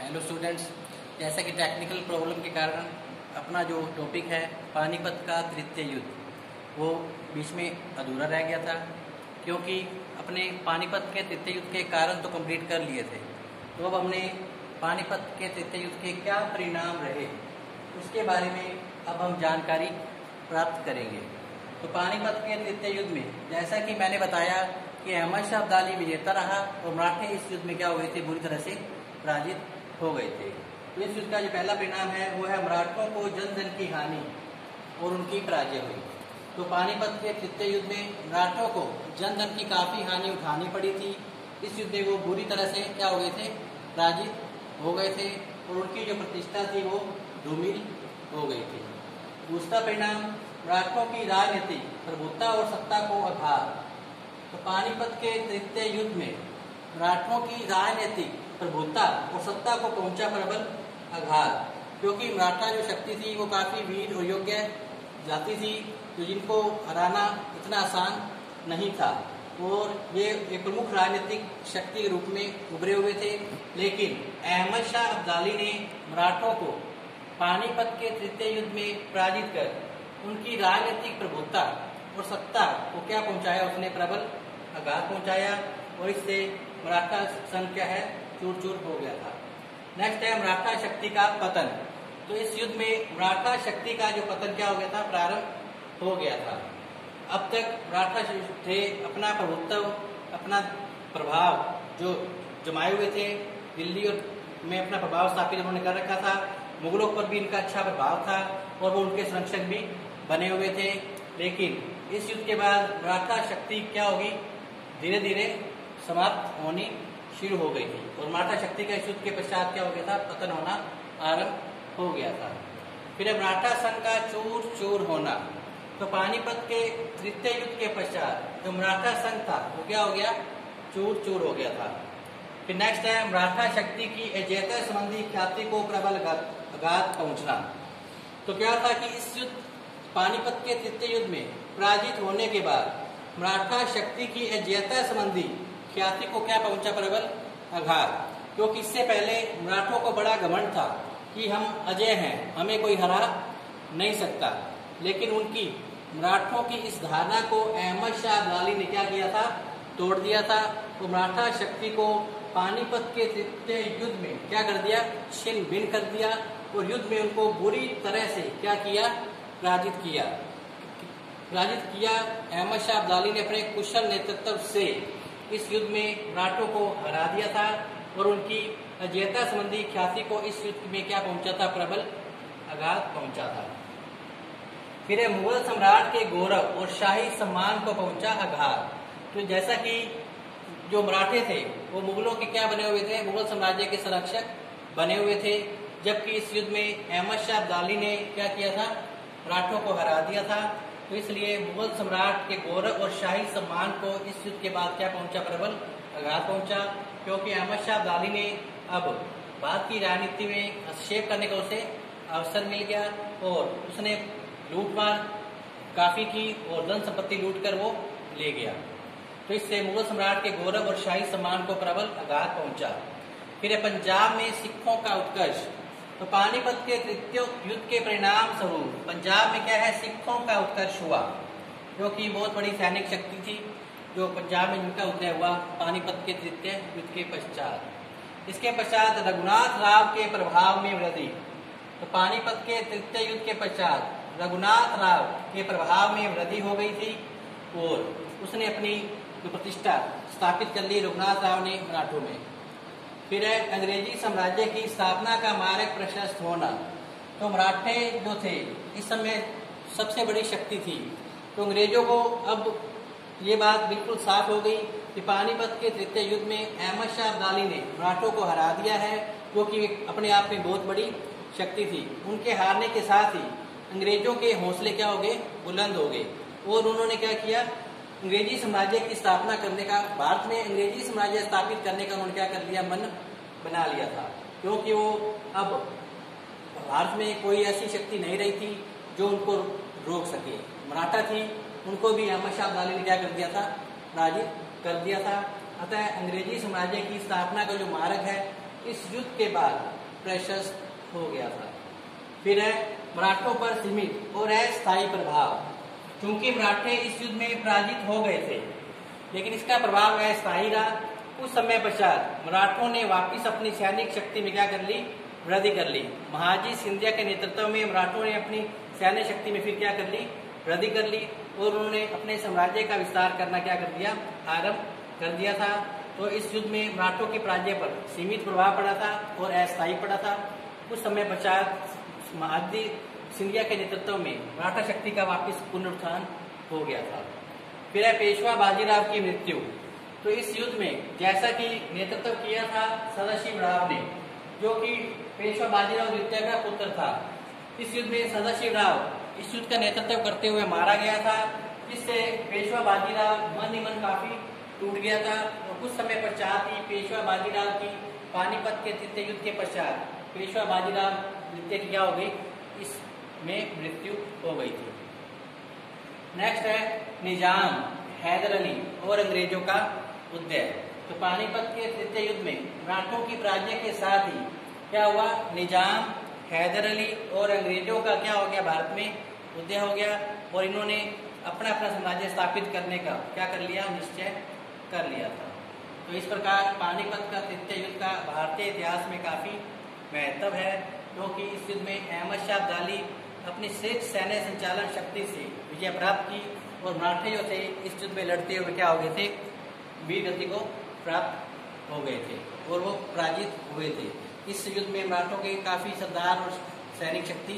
Hello students, जैसा कि technical problem के कारण अपना जो टॉपिक है पानीपत का तृतीय युद्ध वो बीच में अधूरा रह गया था, क्योंकि अपने पानीपत के तृतीय युद्ध के कारण तो कंप्लीट कर लिए थे। तो अब हमने पानीपत के तृतीय युद्ध के क्या परिणाम रहे उसके बारे में अब हम जानकारी प्राप्त करेंगे। तो पानीपत के तृतीय युद्ध में जैसा कि मैंने बताया कि अहमद शाह अब्दाली विजेता रहा और मराठे इस युद्ध में क्या हुए थे, बुरी तरह से पराजित हो गए थे। तो इस युद्ध का जो पहला परिणाम है वो है मराठों को जन जन की हानि और उनकी पराजय हुई। तो पानीपत के तृतीय युद्ध में मराठों को जन जन की काफ़ी हानि उठानी पड़ी थी। इस युद्ध में वो बुरी तरह से क्या हो गए थे, पराजित हो गए थे और उनकी जो प्रतिष्ठा थी वो धूमिल हो गई थी। दूसरा परिणाम, मराठों की राजनीतिक प्रभुत्ता और सत्ता को आघात। तो पानीपत के तृतीय युद्ध में मराठों की राजनीतिक प्रभुत्ता और सत्ता को पहुंचा प्रबल आघात, क्योंकि मराठा जो शक्ति थी वो काफ़ी वीर और योग्य जाति थी, तो जिनको हराना इतना आसान नहीं था और ये एक प्रमुख राजनीतिक शक्ति के रूप में उभरे हुए थे। लेकिन अहमद शाह अब्दाली ने मराठों को पानीपत के तृतीय युद्ध में पराजित कर उनकी राजनीतिक प्रभुत्ता और सत्ता को क्या पहुंचाया, उसने प्रबल आघात पहुंचाया और इससे मराठा संघ क्या है, चूर चूर हो गया था। नेक्स्ट है मराठा शक्ति का पतन। तो इस युद्ध में मराठा शक्ति का जो पतन क्या हो गया था, प्रारंभ हो गया था। अब तक मराठा थे अपना प्रभुत्व, अपना प्रभाव जो जमाए हुए थे, दिल्ली और में अपना प्रभाव स्थापित उन्होंने कर रखा था। मुगलों पर भी इनका अच्छा प्रभाव था और वो उनके संरक्षक भी बने हुए थे। लेकिन इस युद्ध के बाद मराठा शक्ति क्या होगी, धीरे धीरे समाप्त होनी शुरू हो गई थी और मराठा शक्ति का इस युद्ध के पश्चात क्या हो गया था, पतन होना आरंभ हो गया था। फिर मराठा संघ का चूर चूर होना। तो पानीपत के तृतीय युद्ध के पश्चात जो मराठा संघ था वो क्या हो गया, चूर चूर हो गया था। फिर नेक्स्ट है मराठा शक्ति की अजेयता संबंधी ख्याति को प्रबल आघात पहुंचना। तो क्या था कि इस युद्ध पानीपत के तृतीय युद्ध में पराजित होने के बाद मराठा शक्ति की अजेयता संबंधी ख्याति को क्या पहुंचा, प्रबल आघात। क्योंकि इससे पहले मराठों को बड़ा घमंड था कि हम अजय हैं, हमें कोई हरा नहीं सकता। लेकिन उनकी मराठों की इस धारणा को अहमद शाह अब्दाली ने क्या किया था, तोड़ दिया था। तो मराठा शक्ति को पानीपत के तृतीय युद्ध में क्या कर दिया, छिन्न भिन्न कर दिया और युद्ध में उनको बुरी तरह से क्या किया, पराजित किया। अहमद शाह अब्दाली ने अपने कुशल नेतृत्व से इस युद्ध में मराठों को हरा दिया था और उनकी अजेयता संबंधी ख्याति को इस युद्ध में क्या पहुंचा था, प्रबल आघात पहुंचा था। फिर मुगल सम्राट के गौरव और शाही सम्मान को पहुंचा आघात। तो जैसा कि जो मराठे थे वो मुगलों के क्या बने हुए थे, मुगल साम्राज्य के संरक्षक बने हुए थे, जबकि इस युद्ध में अहमद शाह अब्दाली ने क्या किया था, मराठों को हरा दिया था। तो इसलिए मुगल सम्राट के गौरव और शाही सम्मान को इस युद्ध के बाद क्या पहुंचा, प्रबल आघात पहुंचा। क्योंकि अहमद शाह अब्दाली ने अब भारत की राजनीति में हस्तक्षेप करने का उसे अवसर मिल गया और उसने लूटमार काफ़ी की और धन संपत्ति लूट कर वो ले गया। तो इससे मुगल सम्राट के गौरव और शाही सम्मान को प्रबल आघात पहुंचा। फिर पंजाब में सिखों का उत्कर्ष। तो पानीपत के तृतीय युद्ध के परिणाम स्वरूप पंजाब में क्या है, सिखों का उत्कर्ष हुआ, क्योंकि बहुत बड़ी सैनिक शक्ति थी जो पंजाब में जिनका उदय हुआ पानीपत के तृतीय युद्ध के पश्चात। इसके पश्चात रघुनाथ राव के प्रभाव में वृद्धि। तो पानीपत के तृतीय युद्ध के पश्चात रघुनाथ राव के प्रभाव में वृद्धि हो गई थी और उसने अपनी जो प्रतिष्ठा स्थापित कर ली रघुनाथ राव ने मराठों में। फिर है अंग्रेजी साम्राज्य की स्थापना का मार्ग प्रशस्त होना। तो मराठे जो थे इस समय सबसे बड़ी शक्ति थी। तो अंग्रेजों को अब ये बात बिल्कुल साफ हो गई कि पानीपत के तृतीय युद्ध में अहमद शाह अब्दाली ने मराठों को हरा दिया है, जो कि अपने आप में बहुत बड़ी शक्ति थी। उनके हारने के साथ ही अंग्रेजों के हौसले क्या हो गए, बुलंद हो गए और उन्होंने क्या किया, अंग्रेजी साम्राज्य की स्थापना करने का, भारत में अंग्रेजी साम्राज्य स्थापित करने का उन्होंने क्या कर लिया, मन बना लिया था। क्योंकि वो अब भारत में कोई ऐसी शक्ति नहीं रही थी जो उनको रोक सके। मराठा थी, उनको भी अहमद शाह अब्दाली ने क्या कर दिया था, पराजित कर दिया था। अतः अंग्रेजी साम्राज्य की स्थापना का जो मार्ग है इस युद्ध के बाद प्रशस्त हो गया था। फिर है मराठों पर सीमित और अस्थायी प्रभाव। क्योंकि मराठे इस युद्ध में पराजित हो गए थे, लेकिन इसका प्रभाव अस्थायी रहा। कुछ समय पश्चात मराठों ने वापिस अपनी सैनिक शक्ति में क्या कर ली, वृद्धि कर ली। महाजी सिंधिया के नेतृत्व में मराठों ने अपनी सैन्य शक्ति में फिर क्या कर ली, वृद्धि कर ली, और उन्होंने अपने साम्राज्य का विस्तार करना क्या कर दिया, आरंभ कर दिया था। तो इस युद्ध में मराठों के पराजय पर सीमित प्रभाव पड़ा था और अस्थायी पड़ा था। कुछ समय पश्चात महाजी सिंधिया के नेतृत्व में मराठा शक्ति का वापस पुनरुत्थान हो गया था। फिर है पेशवा बाजीराव की मृत्यु। तो इस युद्ध में जैसा कि नेतृत्व किया था सदाशिव राव ने, जो कि पेशवा बाजीराव द्वितीय का पुत्र था, इस युद्ध में सदाशिव राव इस युद्ध का नेतृत्व करते हुए मारा गया था, जिससे पेशवा बाजीराव मन ही मन काफी टूट गया था। और कुछ समय पश्चात ही पेशवा बाजीराव की पानीपत के तृतीय युद्ध के पश्चात पेशवा बाजीराव द्वितीय की क्या हो गई, इसमें मृत्यु हो गई थी। नेक्स्ट है निजाम, हैदर अली और अंग्रेजों का उदय। तो पानीपत के तृतीय युद्ध में मराठों की पराजय के साथ ही क्या हुआ, निजाम, हैदर अली और अंग्रेजों का क्या हो गया, भारत में उदय हो गया, और इन्होंने अपना अपना साम्राज्य स्थापित करने का क्या कर लिया, निश्चय कर लिया था। तो इस प्रकार पानीपत का तृतीय युद्ध का भारतीय इतिहास में काफी महत्व है, क्योंकि इस युद्ध में अहमद शाह अब्दाली अपनी श्रेष्ठ सैन्य संचालन शक्ति से विजय प्राप्त की, और मराठे जो थे इस युद्ध में लड़ते हुए क्या हो गए थे, वीर गति को प्राप्त हो गए थे और वो पराजित हुए थे। इस युद्ध में मराठों के काफी सरदार और सैनिक शक्ति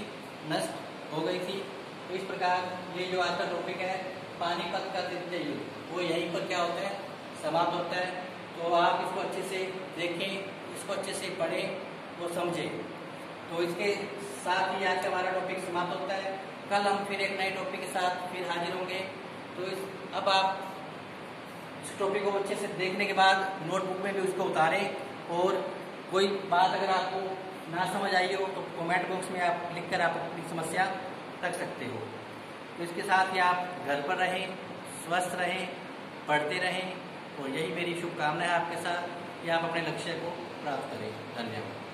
नष्ट हो गई थी। तो इस प्रकार ये जो आज का टॉपिक है पानीपत का तृतीय युद्ध, वो यहीं पर क्या होता है, समाप्त होता है। तो आप इसको अच्छे से देखें, इसको अच्छे से पढ़ें और समझें। तो इसके साथ ही आज का हमारा टॉपिक समाप्त होता है। कल हम फिर एक नए टॉपिक के साथ फिर हाजिर होंगे। तो अब आप इस टॉपिक को अच्छे से देखने के बाद नोटबुक में भी उसको उतारें, और कोई बात अगर आपको ना समझ आई हो तो कमेंट बॉक्स में आप लिखकर आप अपनी समस्या रख सकते हो। तो इसके साथ ही आप घर पर रहें, स्वस्थ रहें, पढ़ते रहें, और यही मेरी शुभकामना है आपके साथ कि आप अपने लक्ष्य को प्राप्त करें। धन्यवाद।